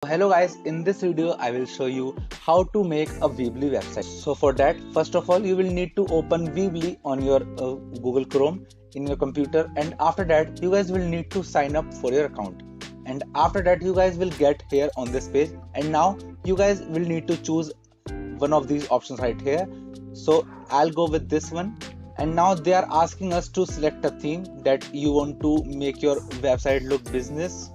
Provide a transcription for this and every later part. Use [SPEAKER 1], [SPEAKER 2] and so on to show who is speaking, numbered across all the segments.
[SPEAKER 1] Hello guys, in this video I will show you how to make a Weebly website. So for that, first of all you will need to open Weebly on your Google Chrome in your computer, and after that you guys will need to sign up for your account, and after that you guys will get here on this page, and now you guys will need to choose one of these options right here. So I'll go with this one, and now they are asking us to select a theme that you want to make your website look business,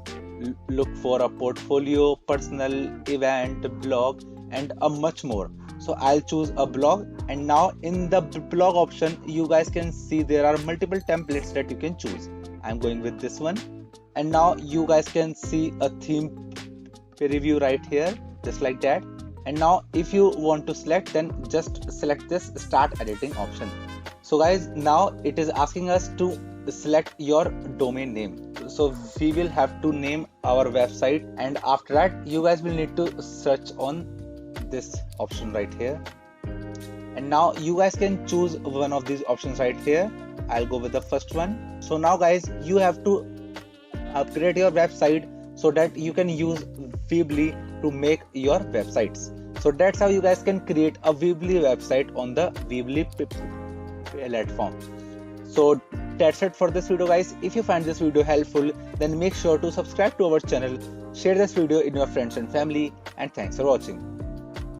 [SPEAKER 1] look for a portfolio, personal, event, blog, and a much more. So I'll choose a blog, and now in the blog option you guys can see there are multiple templates that you can choose. I'm going with this one, and now you guys can see a theme preview right here, just like that. And now if you want to select, then just select this start editing option. So guys, now it is asking us to select your domain name. So we will have to name our website, and after that you guys will need to search on this option right here, and now you guys can choose one of these options right here. I'll go with the first one. So now guys, you have to upgrade your website so that you can use Weebly to make your websites. So that's how you guys can create a Weebly website on the Weebly platform. So that's it for this video guys. If you find this video helpful, then make sure to subscribe to our channel, share this video in your friends and family, and thanks for watching.